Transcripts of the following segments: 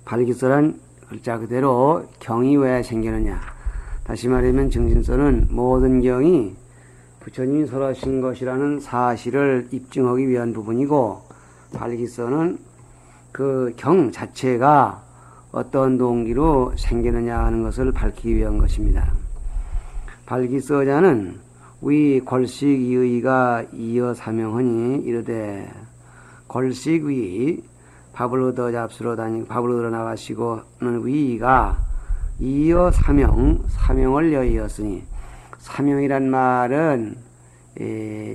발기서란 글자 그대로 경이 왜 생기느냐. 다시 말하면 정신서는 모든 경이 부처님이 설하신 것이라는 사실을 입증하기 위한 부분이고, 발기서는 그 경 자체가 어떤 동기로 생기느냐 하는 것을 밝히기 위한 것입니다. 발기서자는 위 걸식이의가 이어 사명하니 이르되, 걸식위 밥을 얻어 잡수러 다니고 밥을 얻어 나가시고는 위가 이어 사명을 여의었으니, 사명이란 말은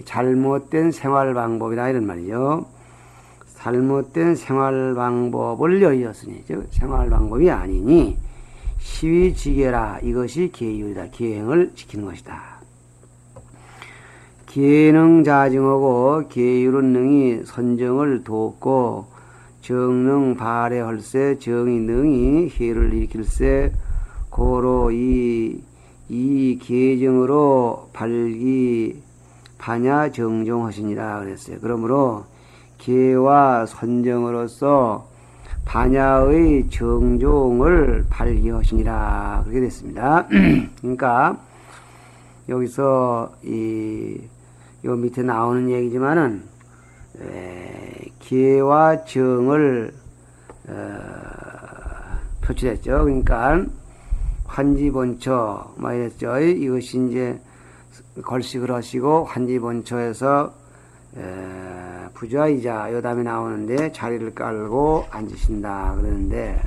잘못된 생활 방법이다 이런 말이죠. 잘못된 생활 방법을 여의었으니, 즉 생활 방법이 아니니 시위지계라, 이것이 계율이다. 계행을 지키는 것이다. 계능자증하고 계율은 능히 선정을 돕고, 정능 발해할세 정이 능히 해를 일으킬세, 고로 이 계정으로 발기 반야 정종하시니라 그랬어요. 그러므로 계와 선정으로서 반야의 정종을 발기하시니라 그렇게 됐습니다. 그러니까 여기서 요 밑에 나오는 얘기지만은 계와 정을 표출했죠. 그러니까 환지본처 이랬죠. 이것이 이제 걸식을 하시고 환지본처에서 부좌이자 요 다음에 나오는데 자리를 깔고 앉으신다 그러는데,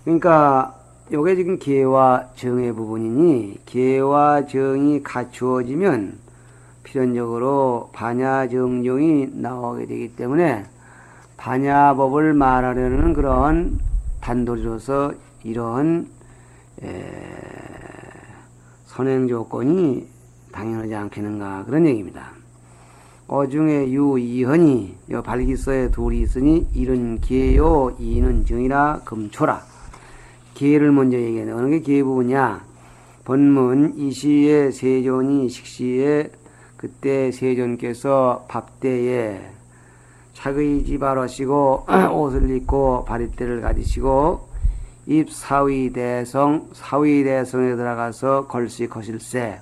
그러니까 요게 지금 계와 정의 부분이니, 계와 정이 갖추어지면 필연적으로 반야정종이 나오게 되기 때문에 반야법을 말하려는 그런 단도리로서 이런 선행 조건이 당연하지 않겠는가 그런 얘기입니다. 어중에 유이헌이 요 발기서에 둘이 있으니 이른 계요 이는 정이라 금초라. 계를 먼저 얘기하네. 어느 게 계 부분이냐. 본문 이시에 세존이 식시에 그때 세존께서 밥때에 차의지발하시고 옷을 입고 바리떼를 가지시고 입 사위대성에 들어가서 걸식하실세.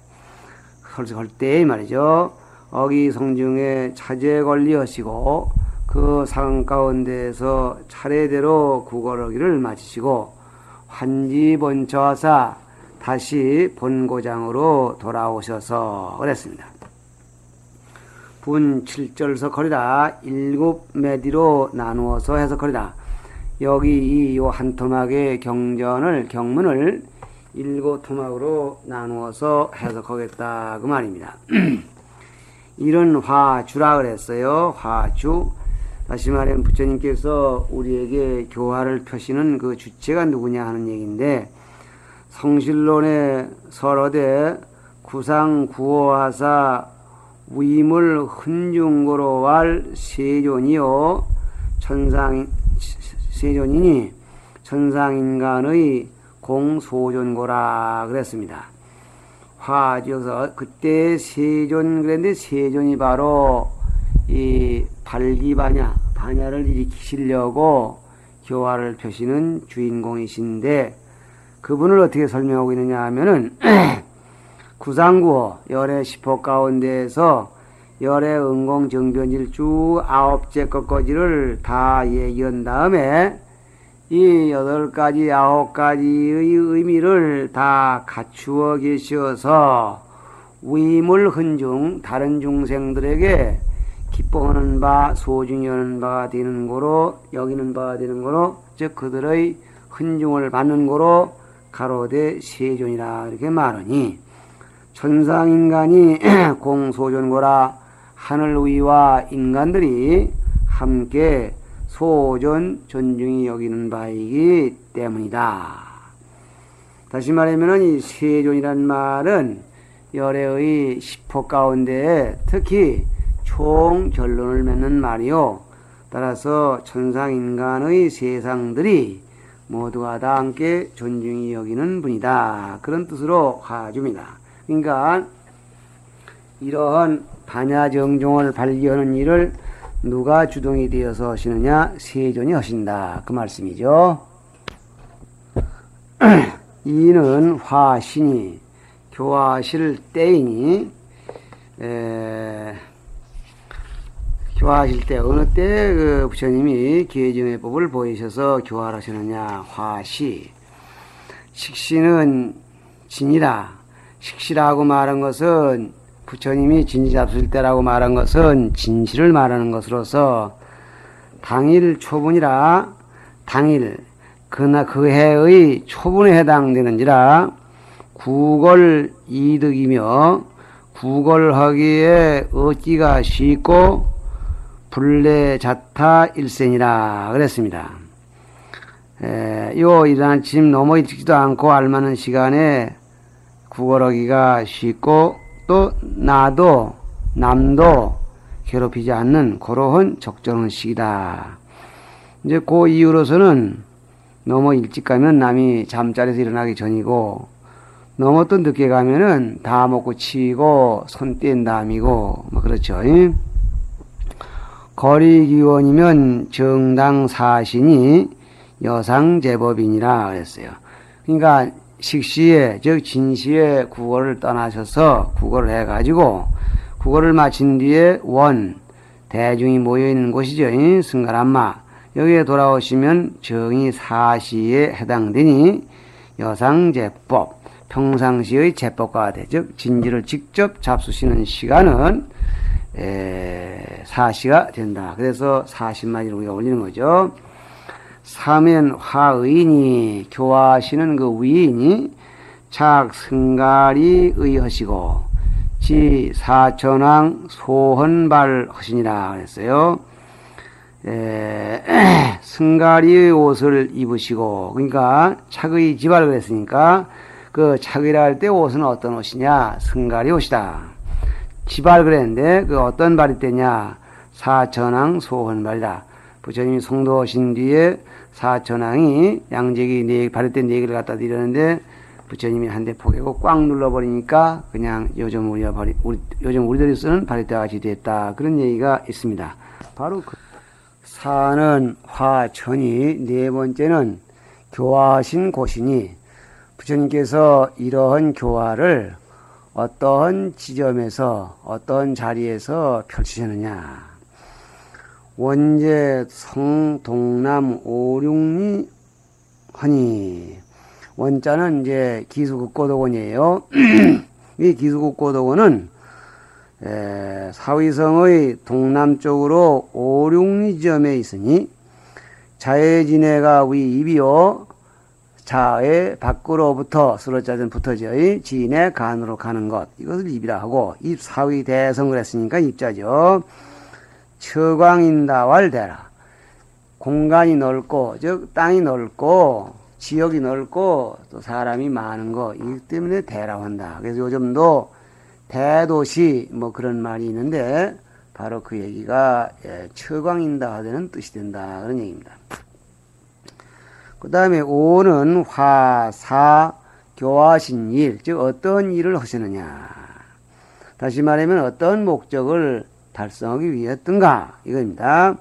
걸식할 때 말이죠. 어기성중에 차제 관리하시고 그 상 가운데에서 차례대로 구걸하기를 마치시고 환지본처하사 다시 본고장으로 돌아오셔서 그랬습니다. 분 7절서 거리다 7매디로 나누어서 해석거리다. 여기 이 한 토막의 경문을 7토막으로 나누어서 해석하겠다 그 말입니다. 이런 화주라 그랬어요. 화주. 다시 말하면 부처님께서 우리에게 교화를 펴시는 그 주체가 누구냐 하는 얘기인데, 성실론에 설어대 구상구호하사 위물 흔중고로 할 세존이요 세존이니 천상인간의 공소존고라 그랬습니다. 화지어서 그때 세존 그랬는데, 세존이 바로 이 반야를 일으키시려고 교화를 펴시는 주인공이신데, 그분을 어떻게 설명하고 있느냐 하면은 구상구호 열의 10호 가운데에서 열의 응공정변질 쭉 9째 것까지를 다 얘기한 다음에 이 8가지 9가지의 의미를 다 갖추어 계셔서 위물 흔중 다른 중생들에게 기뻐하는 바 소중히 하는 바가 되는 거로 여기는 바가 되는 거로, 즉 그들의 흔중을 받는 거로 가로되 세존이라 이렇게 말하니, 천상인간이 공소존고라 하늘 위와 인간들이 함께 소존 존중히 여기는 바이기 때문이다. 다시 말하면 이 세존이란 말은 열애의 10호 가운데 특히 총 결론을 맺는 말이요, 따라서 천상인간의 세상들이 모두가 다 함께 존중히 여기는 분이다 그런 뜻으로 화줍니다. 그러니까 이러한 반야정종을 발기하는 일을 누가 주동이 되어서 하시느냐? 세존이 하신다. 그 말씀이죠. 이는 화신이 교화하실 때이니 교화하실 때 어느 때 그 부처님이 계정의 법을 보이셔서 교화를 하시느냐? 화시 식시는 진이라. 식시라고 말한 것은 부처님이 진지 잡수실 때라고 말한 것은 진시를 말하는 것으로서 당일 초분이라 당일 그 해의 초분에 해당되는지라 구걸 이득이며 구걸하기에 얻기가 쉽고 불례자타 일생이라 그랬습니다. 요 이른 아침 넘어 있지도 않고 알만한 시간에 구걸하기가 쉽고 또 나도 남도 괴롭히지 않는 그러한 적정한 시기다. 이제 그 이후로서는 너무 일찍 가면 남이 잠자리에서 일어나기 전이고 너무 또 늦게 가면은 다 먹고 치고 손 뗀 다음이고 뭐 그렇죠. 거리기원이면 정당 사신이 여상제법이니라 그랬어요. 그러니까 식시에 즉 진시에 국어를 떠나셔서 국어를 해가지고 국어를 마친 뒤에 원 대중이 모여있는 곳이죠. 승가람마 여기에 돌아오시면 정의 사시에 해당되니 여상제법 평상시의 제법과 같아. 즉 진지를 직접 잡수시는 시간은 사시가 된다. 그래서 40마디를 우리가 올리는 거죠. 사면 화의인이 교화하시는 그 위인이 착승가리 의하시고 지 사천왕 소헌발 하시니라 그랬어요. 승가리의 옷을 입으시고 그러니까 착의 지발 그랬으니까 그 착의라 할 때 옷은 어떤 옷이냐? 승가리 옷이다. 지발 그랬는데 그 어떤 발이 때냐? 사천왕 소헌발이다. 부처님이 성도하신 뒤에 사천왕이 양재기 바리떼 4개를 갖다 드렸는데 부처님이 한 대 포개고 꽉 눌러버리니까 그냥 요즘 우리들이 쓰는 바리떼와 같이 됐다. 그런 얘기가 있습니다. 바로 그 사는 화천이 네 번째는 교화하신 곳이니 부처님께서 이러한 교화를 어떠한 지점에서 어떠한 자리에서 펼치셨느냐. 원제 성동남 오륙리 허니 원자는 이제 기수국고도원이에요. 이 기수국고도원은 사위성의 동남쪽으로 오륙리 지점에 있으니 자의 진해가 위 입이요 자의 밖으로부터 쓰러짜진 붙어져 진의 간으로 가는 것 이것을 입이라 하고 입 사위 대성을 했으니까 입자죠. 처광인다왈대라 공간이 넓고 즉 땅이 넓고 지역이 넓고 또 사람이 많은 거 이기 때문에 대라고 한다. 그래서 요즘도 대도시 뭐 그런 말이 있는데 바로 그 얘기가 처광인다 하는 뜻이 된다 그런 얘기입니다. 그 다음에 오는 화사 교화하신 일 즉 어떤 일을 하시느냐. 다시 말하면 어떤 목적을 달성하기 위했던가 이겁니다.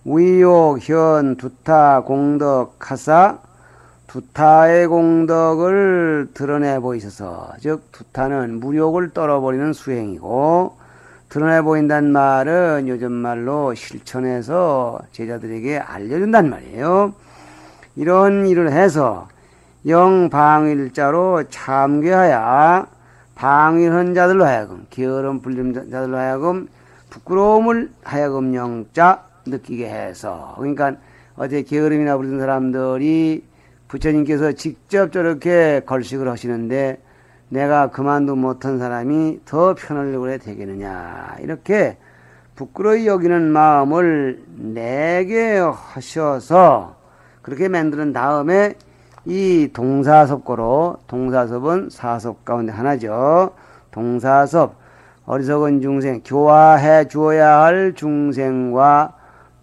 위욕, 현, 두타, 공덕, 하사 두타의 공덕을 드러내 보이셔서 즉 두타는 무욕을 떨어버리는 수행이고 드러내 보인다는 말은 요즘 말로 실천해서 제자들에게 알려준다는 말이에요. 이런 일을 해서 영방일자로 참괴하여 방일한 자들로 하여금 게으름 불림 자들로 하여금 부끄러움을 하여금 영자 느끼게 해서 그러니까 어제 게으름이나 부리던 사람들이 부처님께서 직접 저렇게 걸식을 하시는데 내가 그만도 못한 사람이 더 편하려고 그래 되겠느냐 이렇게 부끄러이 여기는 마음을 내게 하셔서 그렇게 만드는 다음에 이 동사섭고로 동사섭은 사섭 가운데 하나죠. 동사섭 어리석은 중생 교화해 주어야 할 중생과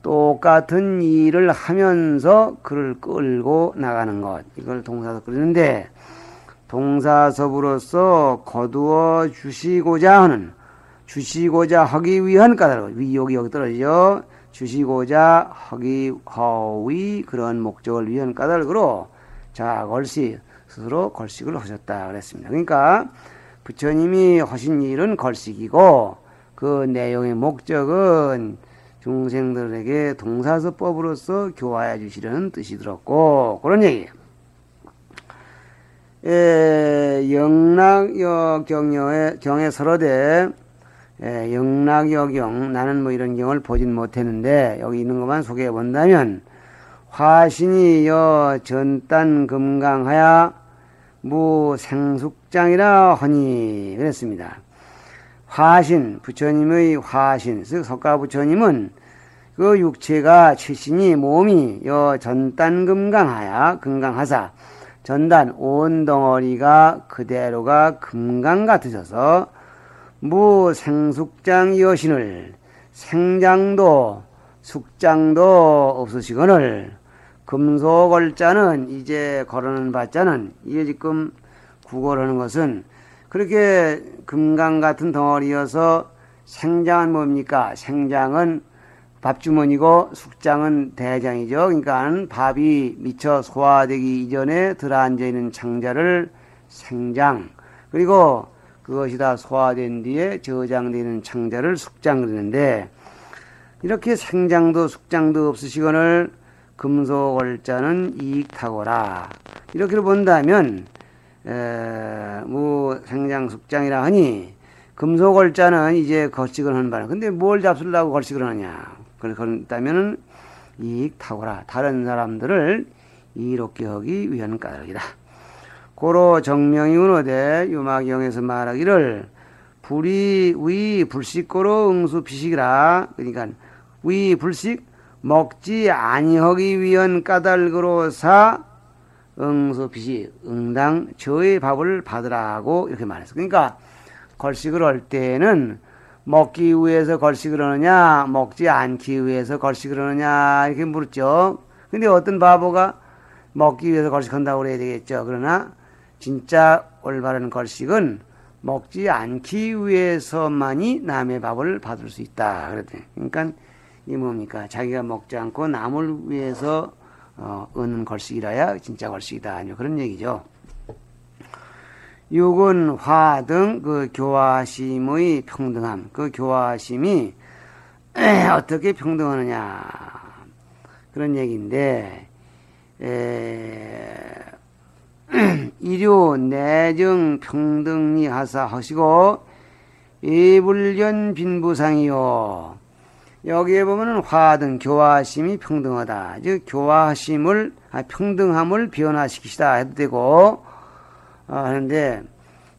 똑같은 일을 하면서 그를 끌고 나가는 것 이걸 동사섭 그러는데 동사섭으로서 거두어 주시고자 하는 주시고자 하기 위한 까닭, 위욕이 여기 떨어지죠. 주시고자 하기 허위 그런 목적을 위한 까닭으로 자 걸식 스스로 걸식을 하셨다 그랬습니다. 그러니까 부처님이 하신 일은 걸식이고 그 내용의 목적은 중생들에게 동사서법으로서 교화해 주시려는 뜻이 들었고 그런 얘기예요. 영락여경의 서러대 영락여경 나는 뭐 이런 경을 보진 못했는데 여기 있는 것만 소개해 본다면 화신이 전단 금강하야 무생숙장이라 하니 그랬습니다. 화신 부처님의 화신 즉 석가 부처님은 그 육체가 최신이 몸이 전단 금강하야 금강하사 전단 온 덩어리가 그대로가 금강 같으셔서 무생숙장 여신을 생장도 숙장도 없으시거늘 금소걸자는 이제 거론은 받자는 이게 지금 구걸하는 것은 그렇게 금강 같은 덩어리여서 생장은 뭡니까? 생장은 밥주머니고 숙장은 대장이죠. 그러니까 밥이 미처 소화되기 이전에 들어앉아있는 창자를 생장 그리고 그것이 다 소화된 뒤에 저장되는 창자를 숙장 그러는데 이렇게 생장도 숙장도 없으시거늘 금소걸자는 이익탁오라 이렇게 본다면 생장 숙장이라 하니 금소걸자는 이제 걸식을 하는 바람 근데 뭘 잡수려고 걸식을 하냐 그렇다면은 이익탁오라 다른 사람들을 이롭게 하기 위한 까닭이다. 고로 정명이 운호대 유마경에서 말하기를 불이 위 불식고로 응수 피식이라 그러니까 위 불식 먹지 아니하기 위한 까닭으로사 응수 피식 응당 저의 밥을 받으라고 이렇게 말했어. 그러니까 걸식을 할 때는 먹기 위해서 걸식을 하느냐 먹지 않기 위해서 걸식을 하느냐 이렇게 물었죠. 근데 어떤 바보가 먹기 위해서 걸식한다고 그래야 되겠죠. 그러나 진짜 올바른 걸식은 먹지 않기 위해서만이 남의 밥을 받을 수 있다 그랬더니 그러니까 이 뭡니까 자기가 먹지 않고 남을 위해서 얻는 걸식이라야 진짜 걸식이다 그런 얘기죠. 육은 화 등 그 교화심의 평등함 그 교화심이 어떻게 평등하느냐 그런 얘기인데 일요 내정 평등리 하사 하시고 이불견 빈부상이요 여기에 보면은 화등 교화심이 평등하다 즉 교화심을 평등함을 변화시키시다 해도 되고 하는데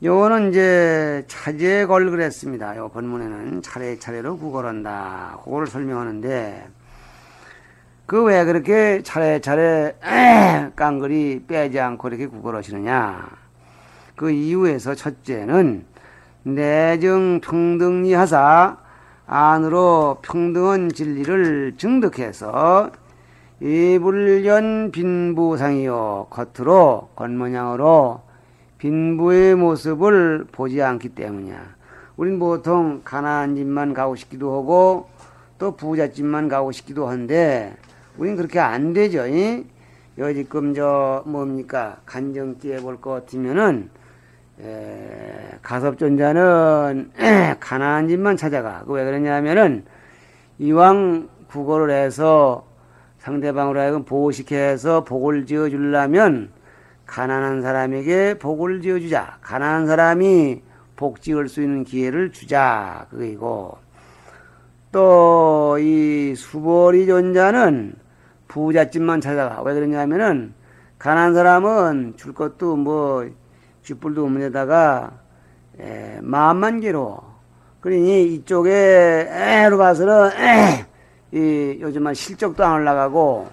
요거는 이제 차제에 걸 그랬습니다. 요 본문에는 차례차례로 구걸한다 그거를 설명하는데 그 왜 그렇게 차례차례 깡그리 빼지 않고 이렇게 구걸하시느냐 그 이유에서 첫째는 내정 평등리 하사 안으로 평등한 진리를 증득해서 이불견 빈부상이요 겉으로 겉모양으로 빈부의 모습을 보지 않기 때문이야. 우린 보통 가난한 집만 가고 싶기도 하고 또 부잣집만 가고 싶기도 한데 우린 그렇게 안 되죠. 여기 지금 뭡니까 간정띠에 볼 것 같으면은 가섭존자는 가난한 집만 찾아가. 왜 그러냐면은 이왕 구걸을 해서 상대방으로 하여금 보호시켜서 복을 지어 주려면 가난한 사람에게 복을 지어 주자. 가난한 사람이 복 지을 수 있는 기회를 주자. 그거이고 또 이 수보리 존자는 부잣집만 찾아가. 왜 그러냐면은 가난한 사람은 줄 것도 뭐 쥐뿔도 없는 데다가 마음만 괴로워. 그러니 이쪽에 애로 봐서는 요즘은 실적도 안 올라가고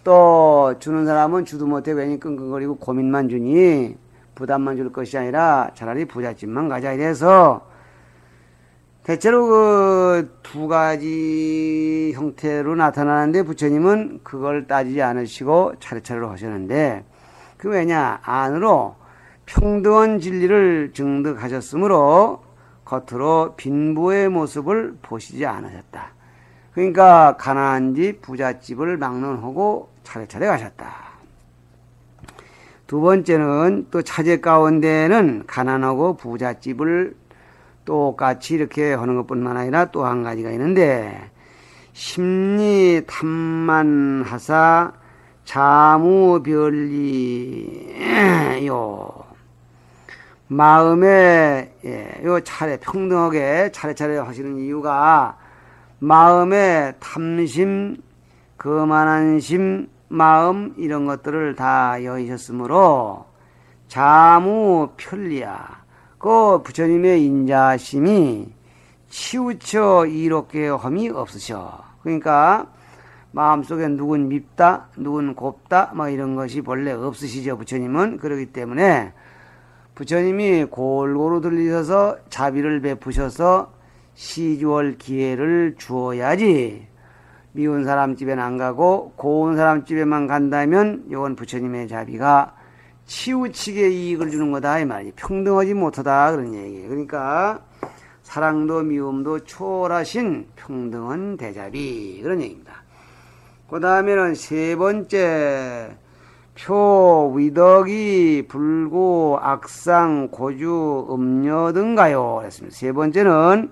또 주는 사람은 주도 못해 괜히 끙끙거리고 고민만 주니 부담만 줄 것이 아니라 차라리 부잣집만 가자 이래서 대체로 그 두 가지 형태로 나타나는데 부처님은 그걸 따지지 않으시고 차례차례로 하셨는데 그 왜냐 안으로 평등한 진리를 증득하셨으므로 겉으로 빈부의 모습을 보시지 않으셨다. 그러니까 가난한 집 부잣집을 막론하고 차례차례 가셨다. 두 번째는 또 차제 가운데는 가난하고 부잣집을 똑같이 이렇게 하는 것뿐만 아니라 또 한 가지가 있는데 심리 탐만하사 자무별리요. 마음에 요 차례 평등하게 차례차례 하시는 이유가 마음에 탐심, 거만한심, 마음 이런 것들을 다 여의셨으므로 자무편리야. 그 부처님의 인자심이 치우쳐 이롭게 험이 없으셔. 그러니까 마음속에 누군 밉다, 누군 곱다, 뭐 이런 것이 본래 없으시죠. 부처님은. 그렇기 때문에 부처님이 골고루 들리셔서 자비를 베푸셔서 시주할 기회를 주어야지. 미운 사람 집에는 안 가고 고운 사람 집에만 간다면 이건 부처님의 자비가 치우치게 이익을 주는 거다 이 말이지. 평등하지 못하다 그런 얘기예요. 그러니까 사랑도 미움도 초월하신 평등한 대자비 그런 얘기입니다. 그 다음에는 세 번째 표 위덕이 불구 악상 고주 음녀 등가요 그랬습니다. 세 번째는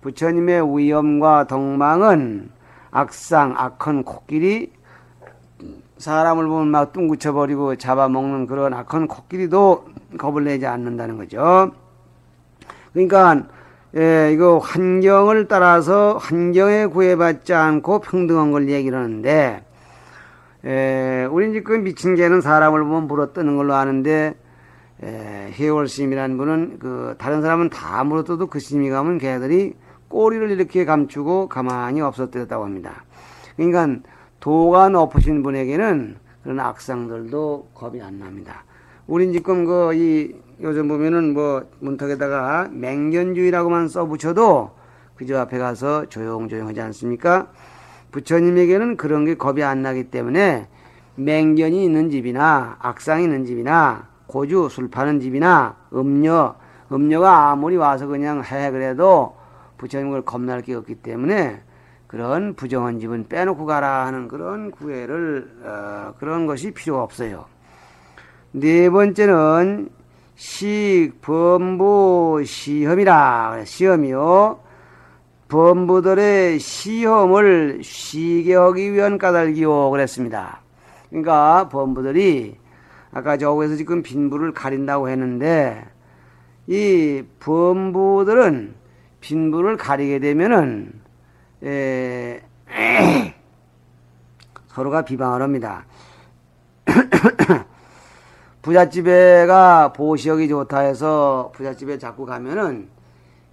부처님의 위엄과 덕망은 악상 악한 코끼리 사람을 보면 막 뚱구쳐버리고 잡아먹는 그런 악한 코끼리도 겁을 내지 않는다는 거죠. 그러니까 이거 환경을 따라서 환경에 구애받지 않고 평등한 걸 얘기를 하는데 우린 지금 미친 개는 사람을 보면 물어뜯는 걸로 아는데 해월 스님이라는 분은 그 다른 사람은 다 물어뜯어도 그 스님이 가면 개들이 꼬리를 이렇게 감추고 가만히 없어뜨렸다고 합니다. 그러니까 도가 높으신 분에게는 그런 악상들도 겁이 안 납니다. 우린 지금 요즘 보면은 뭐 문턱에다가 맹견주의라고만 써붙여도 그저 앞에 가서 조용조용하지 않습니까? 부처님에게는 그런 게 겁이 안 나기 때문에 맹견이 있는 집이나 악상이 있는 집이나 고주 술 파는 집이나 음녀가 아무리 와서 그냥 해 그래도 부처님을 겁날 게 없기 때문에 그런 부정한 집은 빼놓고 가라 하는 그런 구애를 그런 것이 필요가 없어요. 네 번째는 범부 시험이라 시험이요. 범부들의 시험을 쉬게 하기 위한 까닭이요 그랬습니다. 그러니까 범부들이 아까 저거에서 지금 빈부를 가린다고 했는데 이 범부들은 빈부를 가리게 되면은 서로가 비방을 합니다. 부잣집에가 보시역이 좋다 해서 부잣집에 자꾸 가면은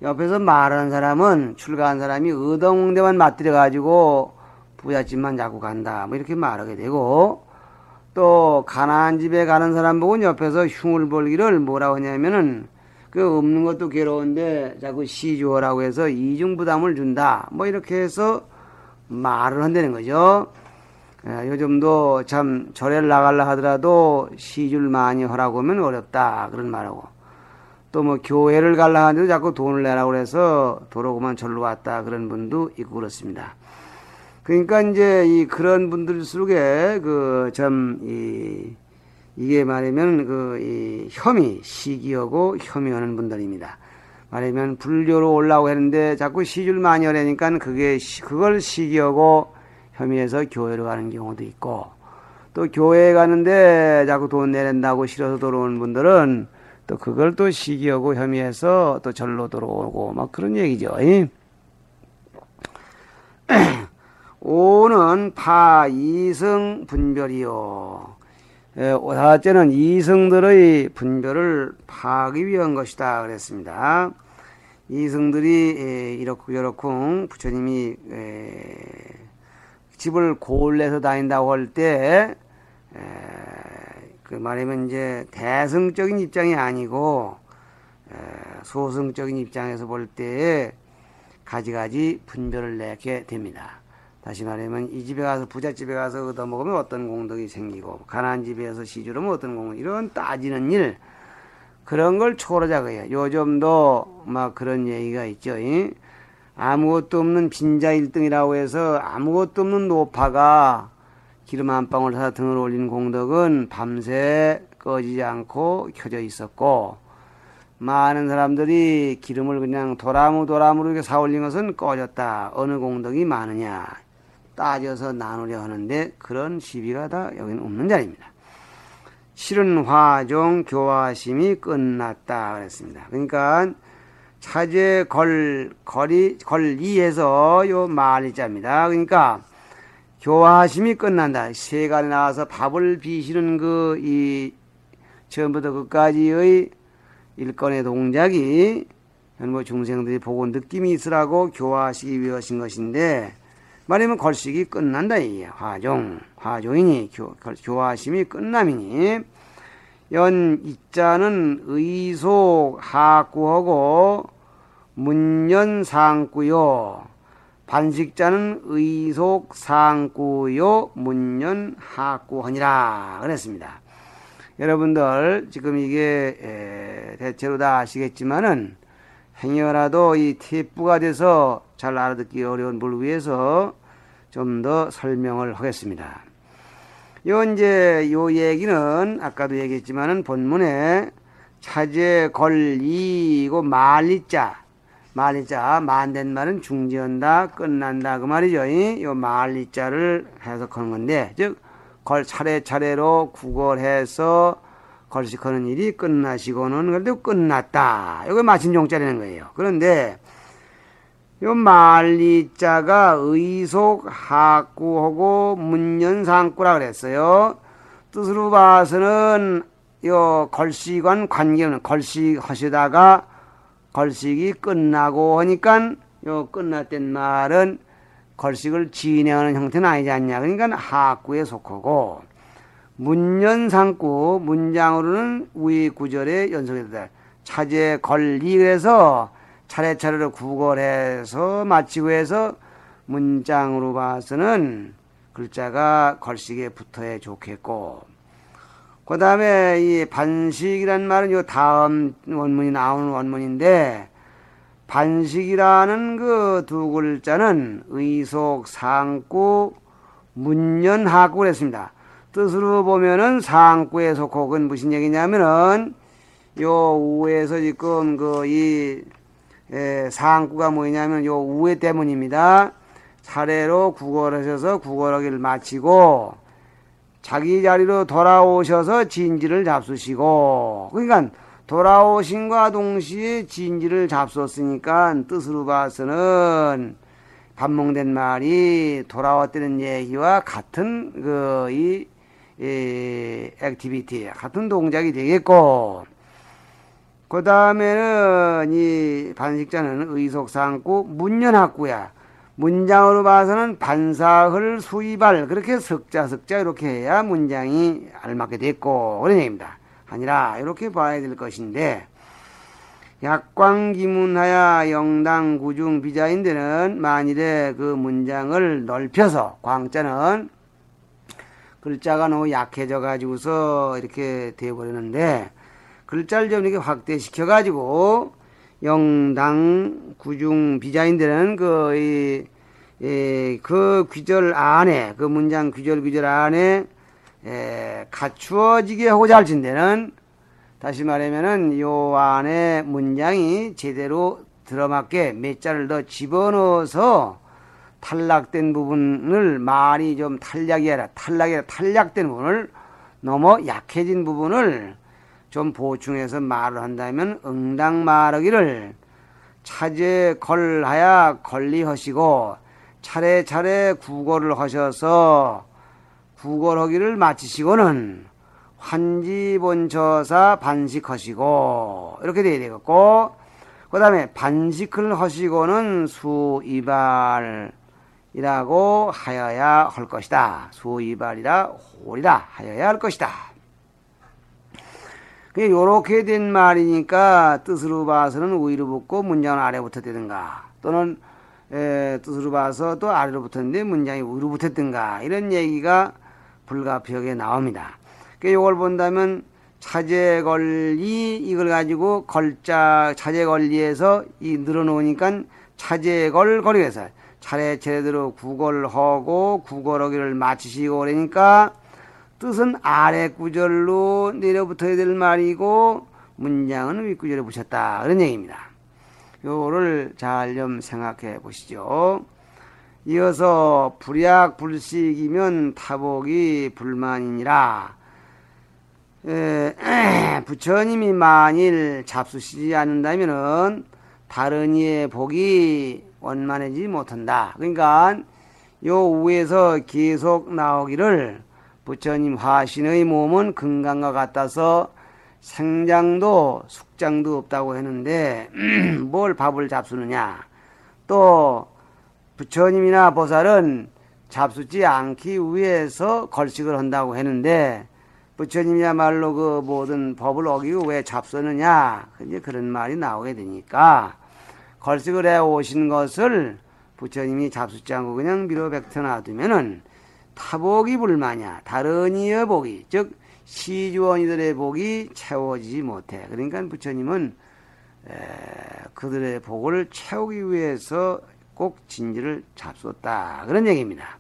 옆에서 말하는 사람은 출가한 사람이 의덩대만 맞들여 가지고 부잣집만 자꾸 간다 뭐 이렇게 말하게 되고 또 가난한 집에 가는 사람 보고 옆에서 흉을 벌기를 뭐라고 하냐면은 그 없는 것도 괴로운데 자꾸 시주어라고 해서 이중부담을 준다 뭐 이렇게 해서 말을 한다는 거죠. 요즘도 참 절에를 나가려 하더라도 시주를 많이 하라고 하면 어렵다 그런 말하고 또 뭐 교회를 가려 하는데도 자꾸 돈을 내라고 그래서 도로고만 절로 왔다 그런 분도 있고 그렇습니다. 그러니까 이제 그런 분들일수록에 이게 말하면 혐의 시기하고 혐의하는 분들입니다. 말하면 불교로 올라오고 했는데 자꾸 시주를 많이 하려니까 그걸 시기하고 혐의해서 교회로 가는 경우도 있고 또 교회에 가는데 자꾸 돈 내낸다고 싫어서 들어오는 분들은 또 그걸 또 시기하고 혐의해서 또 절로 들어오고 막 그런 얘기죠. 오는 이성 분별이요. 다째는 이성들의 분별을 파하기 위한 것이다 그랬습니다. 이성들이 이렇고 저렇고 부처님이 집을 골래서 다닌다고 할 때 그 말하면 이제 대승적인 입장이 아니고 소승적인 입장에서 볼 때 가지가지 분별을 내게 됩니다. 다시 말하면 이 집에 가서 부잣집에 가서 얻어먹으면 어떤 공덕이 생기고 가난한 집에서 시주르면 어떤 공덕 이런 따지는 일 그런 걸 초월하자 그래요. 요즘도 막 그런 얘기가 있죠. 아무것도 없는 빈자 1등이라고 해서 아무것도 없는 노파가 기름 한 방울 사다 등을 올린 공덕은 밤새 꺼지지 않고 켜져 있었고, 많은 사람들이 기름을 그냥 도라무도라무로 이렇게 사 올린 것은 꺼졌다. 어느 공덕이 많으냐 따져서 나누려 하는데 그런 시비가 다 여기는 없는 자리입니다. 실은 화종 교화심이 끝났다 그랬습니다. 그러니까 차제 걸리해서 요 말리자입니다. 그러니까 교화심이 끝난다. 세간에 나와서 밥을 비시는 이 처음부터 끝까지의 일건의 동작이 뭐 중생들이 보고 느낌이 있으라고 교화식이 위하신 것인데, 말하면 걸식이 끝난다 이게 화종이니 교화심이 끝남이니, 연 이자는 의속 하구하고 문연 상구요, 반식자는 의속 상구요 문연 하구하니라 그랬습니다. 여러분들 지금 이게 대체로 다 아시겠지만은 행여라도 이 태부가 돼서 잘 알아듣기 어려운 물 위해서 좀 더 설명을 하겠습니다. 요 얘기는 아까도 얘기했지만은 본문에 차제 걸리고 말리자 만된 말은 중지한다 끝난다 그 말이죠. 요 말리자를 해석하는 건데, 즉 차례차례로 구걸해서 걸식하는 일이 끝나시고는 그래도 끝났다. 이거 마친 종자라는 거예요. 그런데 요 말리자가 의속 하구하고 문연상구라 그랬어요. 뜻으로 봐서는 요 걸식과는 관계없는, 걸식하시다가 걸식이 끝나고 하니까 요 끝났던 말은 걸식을 진행하는 형태는 아니지 않냐. 그러니까 하구에 속하고, 문연상구 문장으로는 위 구절에 연속해서 차제 걸리 그래서 차례차례로 구걸해서 마치고 해서 문장으로 봐서는 글자가 걸식에 붙어야 좋겠고, 그 다음에 이 반식이란 말은 요 다음 원문이 나오는 원문인데, 반식이라는 그 두 글자는 의속 상구 문연하구 그랬습니다. 뜻으로 보면은 상구에 속혹은 무슨 얘기냐면은 요 우에서 지금 상구가 뭐냐면 요 우에 때문입니다. 차례로 구걸하셔서 구걸하기를 마치고 자기 자리로 돌아오셔서 진지를 잡수시고, 그러니까 돌아오신과 동시에 진지를 잡수었으니까 뜻으로 봐서는 반몽된 말이 돌아왔다는 얘기와 같은 액티비티, 같은 동작이 되겠고, 그 다음에는 이 반식자는 의속상구 문연학구야. 문장으로 봐서는 반사흘 수이발, 그렇게 석자 이렇게 해야 문장이 알맞게 됐고 그런 얘기입니다. 아니라 이렇게 봐야 될 것인데, 약광기문하야 영당 구중 비자인데는 만일에 그 문장을 넓혀서, 광자는 글자가 너무 약해져 가지고서 이렇게 되어버리는데, 글자를 좀 이렇게 확대시켜 가지고 영당 구중 비자인데는 그 귀절 안에, 그 문장 귀절 안에 갖추어지게 하고자 할진 데는, 다시 말하면은 요 안에 문장이 제대로 들어맞게 몇 자를 더 집어넣어서 탈락된 부분을, 말이 좀 탈락된 부분을, 너무 약해진 부분을 좀 보충해서 말을 한다면 응당말하기를 차제 걸하야 걸리하시고 차례차례 구걸을 하셔서 구걸하기를 마치시고는 환지본처사 반식하시고 이렇게 돼야 되겠고, 그 다음에 반식을 하시고는 수이발이라고 하여야 할 것이다. 수이발이라 홀이라 하여야 할 것이다. 요렇게 된 말이니까 뜻으로 봐서는 위로 붙고 문장은 아래 붙었다든가, 또는 뜻으로 봐서 또 아래로 붙었는데 문장이 위로 붙었든가, 이런 얘기가 불가피하게 나옵니다. 요걸 본다면 차제걸리 이걸 가지고 걸자 차제걸리에서 이 늘어놓으니까 차제걸거리에서 차례차례대로 구걸하고 구걸하기를 마치시고 그러니까 뜻은 아래 구절로 내려붙어야 될 말이고 문장은 윗구절에 붙였다 그런 얘기입니다. 요거를 잘 좀 생각해 보시죠. 이어서 불약불식이면 타복이 불만이니라. 부처님이 만일 잡수시지 않는다면은 다른 이의 복이 원만해지지 못한다. 그러니까 요 위에서 계속 나오기를 부처님 화신의 몸은 금강과 같아서 생장도 숙장도 없다고 했는데 뭘 밥을 잡수느냐. 또 부처님이나 보살은 잡수지 않기 위해서 걸식을 한다고 했는데 부처님이야말로 그 모든 법을 어기고 왜 잡수느냐. 이제 그런 말이 나오게 되니까 걸식을 해 오신 것을 부처님이 잡수지 않고 그냥 밀어뱉어 놔두면은 타복이 불마냐. 다른 이의 복이, 즉 시주원이들의 복이 채워지지 못해. 그러니까 부처님은 그들의 복을 채우기 위해서 꼭 진지를 잡수었다. 그런 얘기입니다.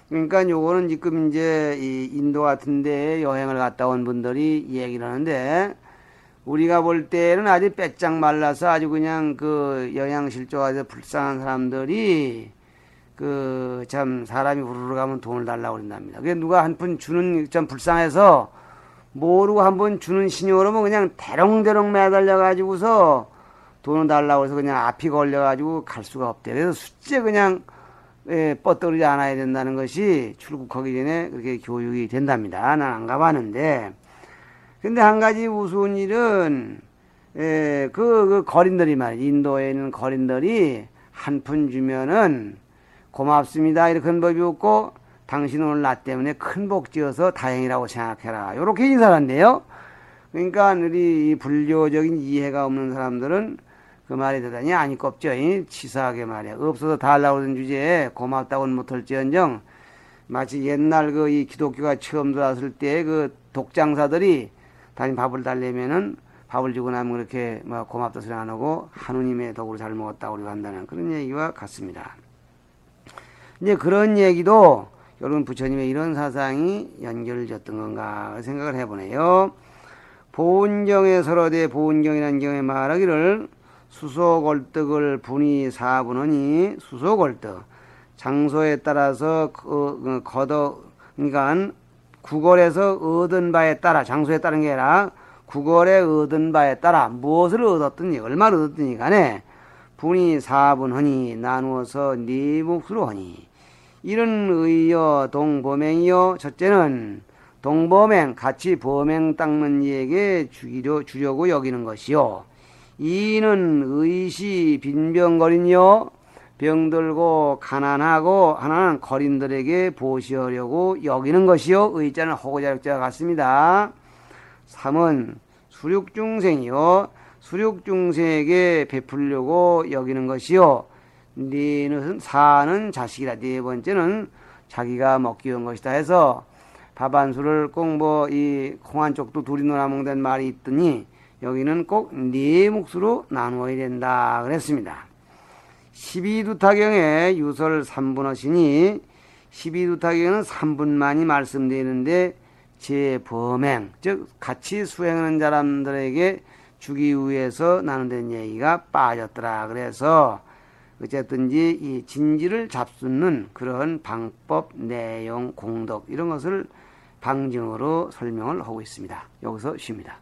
그러니까 요거는 지금 이제 이 인도 같은 데에 여행을 갔다 온 분들이 얘기를 하는데 우리가 볼 때는 아주 빼짝 말라서 아주 그냥 그 영양실조가 불쌍한 사람들이 그 참 사람이 우르르 가면 돈을 달라고 그런답니다. 그게 누가 한 푼 주는 좀 불쌍해서 모르고 한 번 주는 신용으로면 그냥 대롱대롱 매달려 가지고서 돈을 달라고 해서 그냥 앞이 걸려 가지고 갈 수가 없대. 그래서 숫제 그냥 뻗어리지 않아야 된다는 것이 출국하기 전에 그렇게 교육이 된답니다. 난 안 가봤는데. 근데 한 가지 우스운 일은 그 거린들이 말이야. 인도에 있는 거린들이 한 푼 주면은 고맙습니다. 이렇게 큰 법이 없고 당신 오늘 나 때문에 큰 복 지어서 다행이라고 생각해라. 요렇게 인사한대요. 그러니까 우리 불교적인 이해가 없는 사람들은 그 말이 대단히 아니 꼽죠. 치사하게 말이야. 없어서 달라고 하는 주제에 고맙다고는 못할지언정 마치 옛날 그 이 기독교가 처음 들어왔을 때 그 독장사들이 다시 밥을 달래면은 밥을 주고 나면 그렇게 뭐 고맙다 소리 안 하고 하느님의 덕으로 잘 먹었다고 우리가 한다는 그런 얘기와 같습니다. 이제 그런 얘기도 여러분 부처님의 이런 사상이 연결되었던 건가 생각을 해보네요. 보은경에 서로대 보은경이라는 경에 말하기를 수소골득을 분이 사분하니 수소골득 장소에 따라서 그러니까 구걸에서 얻은 바에 따라 장소에 따른 게 아니라 구걸에 얻은 바에 따라 무엇을 얻었든지 얼마를 얻었든지 간에 분이 사분하니 나누어서 네 몫으로 하니 이런 의여 동범행이요. 첫째는 동범행 같이 범행 닦는 이에게 주려고 여기는 것이요. 이는 의시 빈병거린요. 병들고 가난하고 하나는 거린들에게 보시하려고 여기는 것이요. 의자는 허구자력자가 같습니다. 3은 수륙중생이요. 수륙중생에게 베풀려고 여기는 것이요. 네는 4는 자식이라. 네 번째는 자기가 먹기 위한 것이다 해서 밥 한 술을 꼭 뭐 이 콩 한 쪽도 둘이 놀아먹는 말이 있더니 여기는 꼭 네 몫으로 나누어야 된다 그랬습니다. 12두타경에 유설 3분하시니 12두타경에는 3분만이 말씀되는데 제범행 즉 같이 수행하는 사람들에게 주기 위해서 나눈다는 얘기가 빠졌더라. 그래서 어쨌든지 이 진지를 잡수는 그런 방법, 내용, 공덕 이런 것을 방증으로 설명을 하고 있습니다. 여기서 쉽니다.